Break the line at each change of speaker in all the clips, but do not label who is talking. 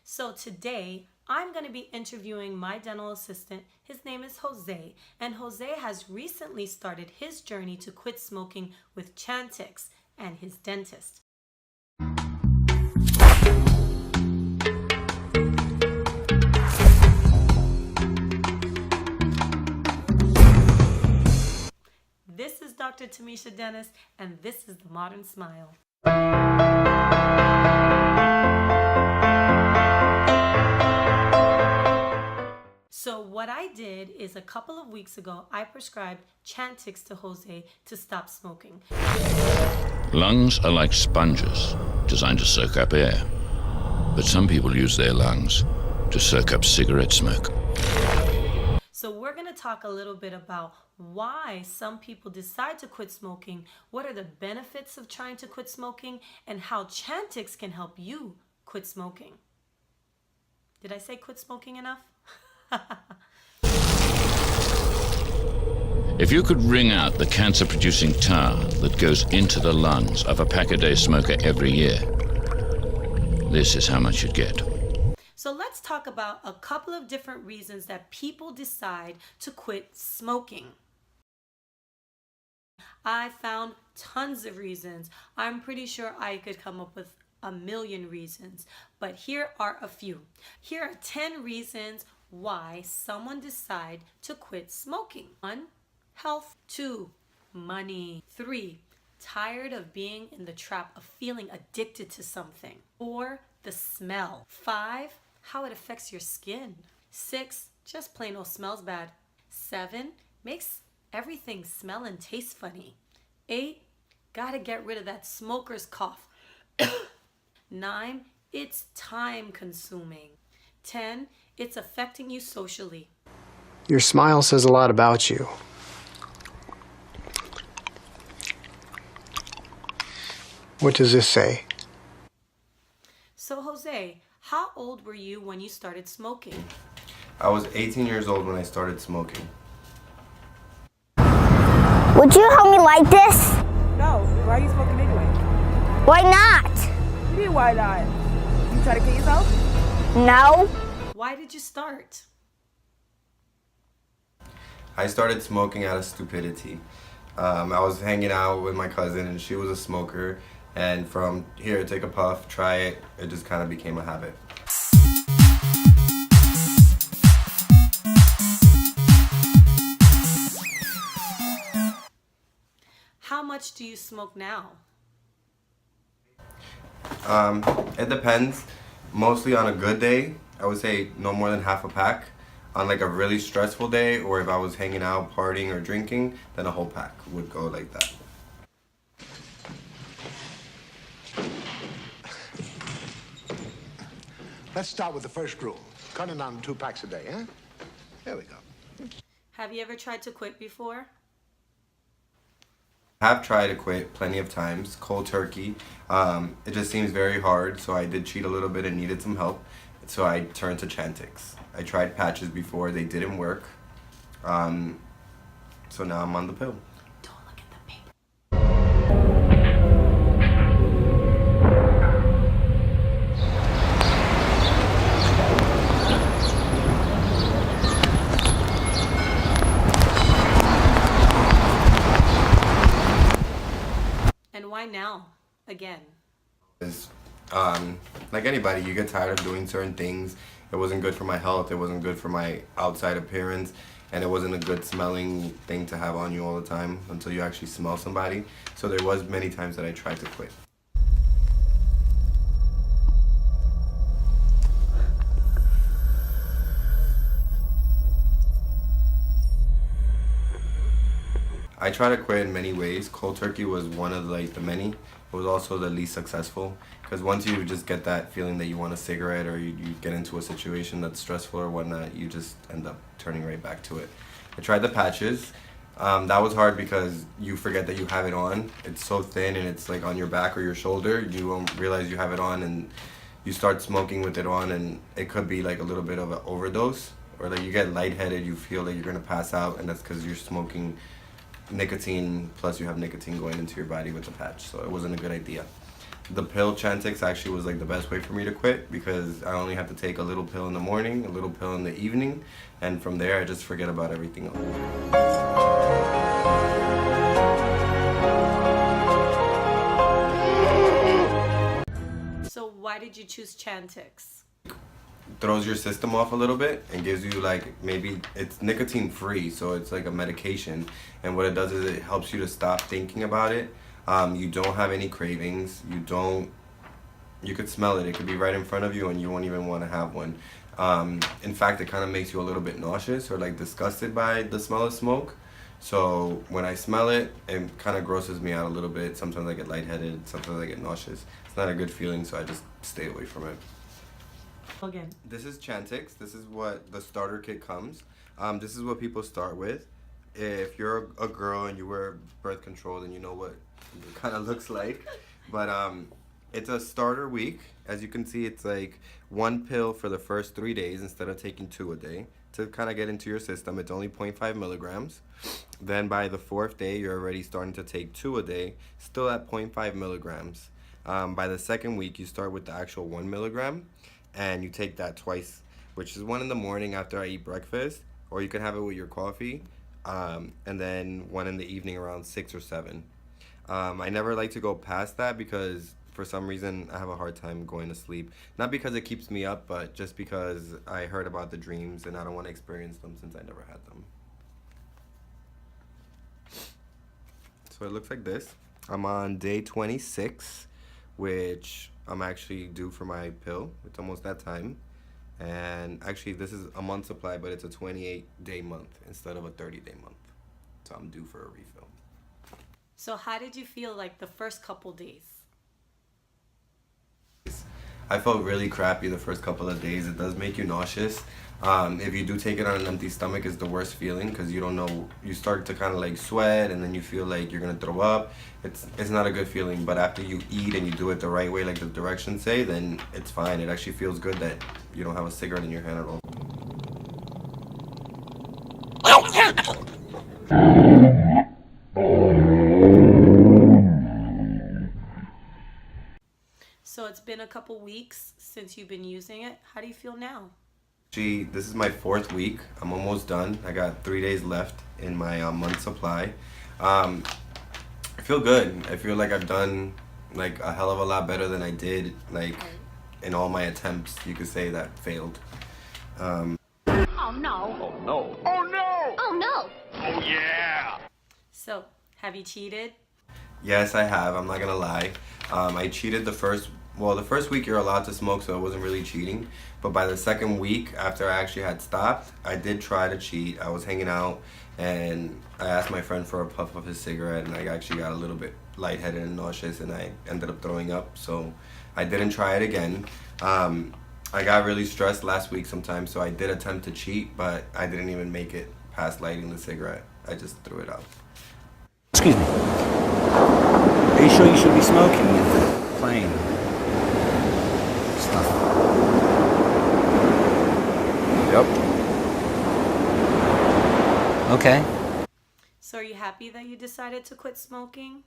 So today I'm going to be interviewing my dental assistant. His name is Jose, and Jose has recently started his journey to quit smoking with Chantix and his dentist. This is Dr. Tamisha Denis, and this is The Modern Smile. So what I did is a couple of weeks ago, I prescribed Chantix to Jose to stop smoking.
Lungs are like sponges designed to soak up air, but some people use their lungs to soak up cigarette smoke.
So we're going to talk a little bit about why some people decide to quit smoking, what are the benefits of trying to quit smoking, and how Chantix can help you quit smoking. Did I say quit smoking enough?
If you could wring out the cancer-producing tar that goes into the lungs of a pack-a-day smoker every year, this is how much you'd get.
So let's talk about a couple of different reasons that people decide to quit smoking. I found tons of reasons. I'm pretty sure I could come up with a million reasons, but here are a few. Here are 10 reasons why someone decide to quit smoking. 1, health. 2, money. 3, tired of being in the trap of feeling addicted to something. 4, the smell. 5, how it affects your skin. 6, just plain old smells bad. 7, makes everything smell and taste funny. 8, gotta get rid of that smoker's cough. 9, it's time consuming. 10, it's affecting you socially.
Your smile says a lot about you. What does this say?
So Jose, how old were you when you started smoking?
I was 18 years old when I started smoking.
Would you help me light this?
No. Why are you smoking anyway?
Why not?
What do you mean, why not? You try to kill yourself?
No.
Why did you start?
I started smoking out of stupidity. I was hanging out with my cousin and she was a smoker, and from here, take a puff, try it, it just kind of became a habit.
How much do you smoke now?
It depends. Mostly on a good day, I would say no more than half a pack. On like a really stressful day, or if I was hanging out, partying, or drinking, then a whole pack would go like that.
Let's start with the first rule. Cutting on 2 packs a day, huh? There we go.
Have you ever tried to quit before?
I have tried to quit plenty of times, cold turkey. It just seems very hard, so I did cheat a little bit and needed some help. So I turned to Chantix. I tried patches before, they didn't work. So now I'm on the pill.
Don't look at the paper. And why now? Again.
Like anybody, you get tired of doing certain things. It wasn't good for my health, it wasn't good for my outside appearance, and it wasn't a good smelling thing to have on you all the time until you actually smell somebody. So there was many times that I tried to quit. I tried to quit in many ways. Cold turkey was one of the many. It was also the least successful, because once you just get that feeling that you want a cigarette, or you get into a situation that's stressful or whatnot, you just end up turning right back to it. I tried the patches. That was hard because you forget that you have it on. It's so thin and it's like on your back or your shoulder. You don't realize you have it on, and you start smoking with it on, and it could be like a little bit of an overdose, or like you get lightheaded, you feel like you're gonna pass out, and that's because you're smoking nicotine, plus you have nicotine going into your body with the patch, so it wasn't a good idea. the pill Chantix actually was like the best way for me to quit, because I only have to take a little pill in the morning, a little pill in the evening, and from there I just forget about everything else.
So why did you choose Chantix?
Throws your system off a little bit and gives you like, maybe it's nicotine free, so it's like a medication, and what it does is it helps you to stop thinking about it. You don't have any cravings, you could smell it, it could be right in front of you and you won't even want to have one. In fact, it kind of makes you a little bit nauseous or like disgusted by the smell of smoke. So when I smell it, it kind of grosses me out a little bit. Sometimes I get lightheaded, sometimes I get nauseous. It's not a good feeling, so I just stay away from it.
Again.
This is Chantix. This is what the starter kit comes. This is what people start with. If you're a girl and you wear birth control, then you know what it kind of looks like. But it's a starter week. As you can see, it's like 1 pill for the first 3 days instead of taking 2 a day to kind of get into your system. It's only 0.5 milligrams. Then by the 4th day, you're already starting to take 2 a day, still at 0.5 milligrams. By the 2nd week, you start with the actual 1 milligram, and you take that twice, which is 1 in the morning after I eat breakfast, or you can have it with your coffee, and then 1 in the evening around 6 or 7. I never like to go past that because for some reason I have a hard time going to sleep. Not because it keeps me up, but just because I heard about the dreams and I don't want to experience them since I never had them. So it looks like this. I'm on day 26, which I'm actually due for my pill. It's almost that time. And actually this is a month supply, but it's a 28-day month instead of a 30-day month. So I'm due for a refill.
So how did you feel like the first couple days?
I felt really crappy the first couple of days. It does make you nauseous. If you do take it on an empty stomach, it's the worst feeling because you don't know, you start to kind of like sweat and then you feel like you're gonna throw up. It's not a good feeling, but after you eat and you do it the right way, like the directions say, then it's fine. It actually feels good that you don't have a cigarette in your hand at all.
So it's been a couple weeks since you've been using it. How do you feel now?
This is my 4th week. I'm almost done. I got 3 days left in my month supply. I feel good. I feel like I've done like a hell of a lot better than I did like in all my attempts, you could say, that failed.
Oh no.
Oh no! Oh no!
Oh no.
Oh yeah!
So, have you cheated?
Yes, I have. I'm not gonna lie. I cheated the first week you're allowed to smoke, so it wasn't really cheating. But by the 2nd week, after I actually had stopped, I did try to cheat. I was hanging out, and I asked my friend for a puff of his cigarette, and I actually got a little bit lightheaded and nauseous, and I ended up throwing up. So I didn't try it again. I got really stressed last week sometimes, so I did attempt to cheat, but I didn't even make it past lighting the cigarette. I just threw it out.
Excuse me. Are you sure you should be smoking with plain stuff? Yep. Okay.
So are you happy that you decided to quit smoking?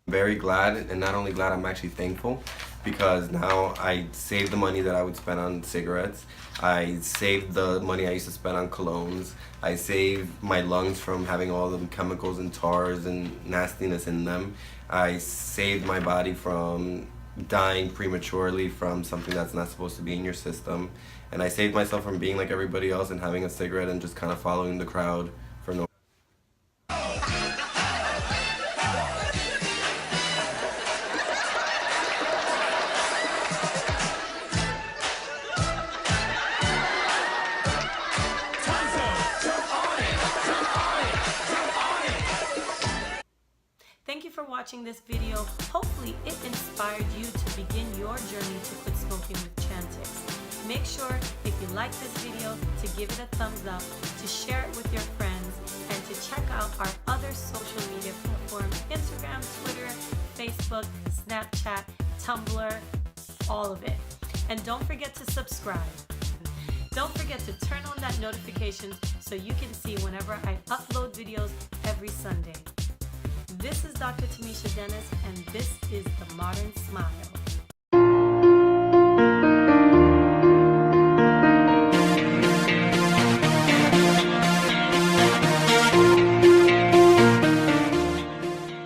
Very glad, and not only glad, I'm actually thankful, because now I saved the money that I would spend on cigarettes. I saved the money I used to spend on colognes. I saved my lungs from having all the chemicals and tars and nastiness in them. I saved my body from dying prematurely from something that's not supposed to be in your system. And I saved myself from being like everybody else and having a cigarette and just kind of following the crowd for no.
Thank you for watching this video. Hopefully it inspired you to begin your journey to quit smoking with Chantix. Make sure, if you like this video, to give it a thumbs up, to share it with your friends, and to check out our other social media platforms: Instagram, Twitter, Facebook, Snapchat, Tumblr, all of it. And don't forget to subscribe. Don't forget to turn on that notification so you can see whenever I upload videos every Sunday. This is Dr. Tamisha Denis, and this is The Modern Smile.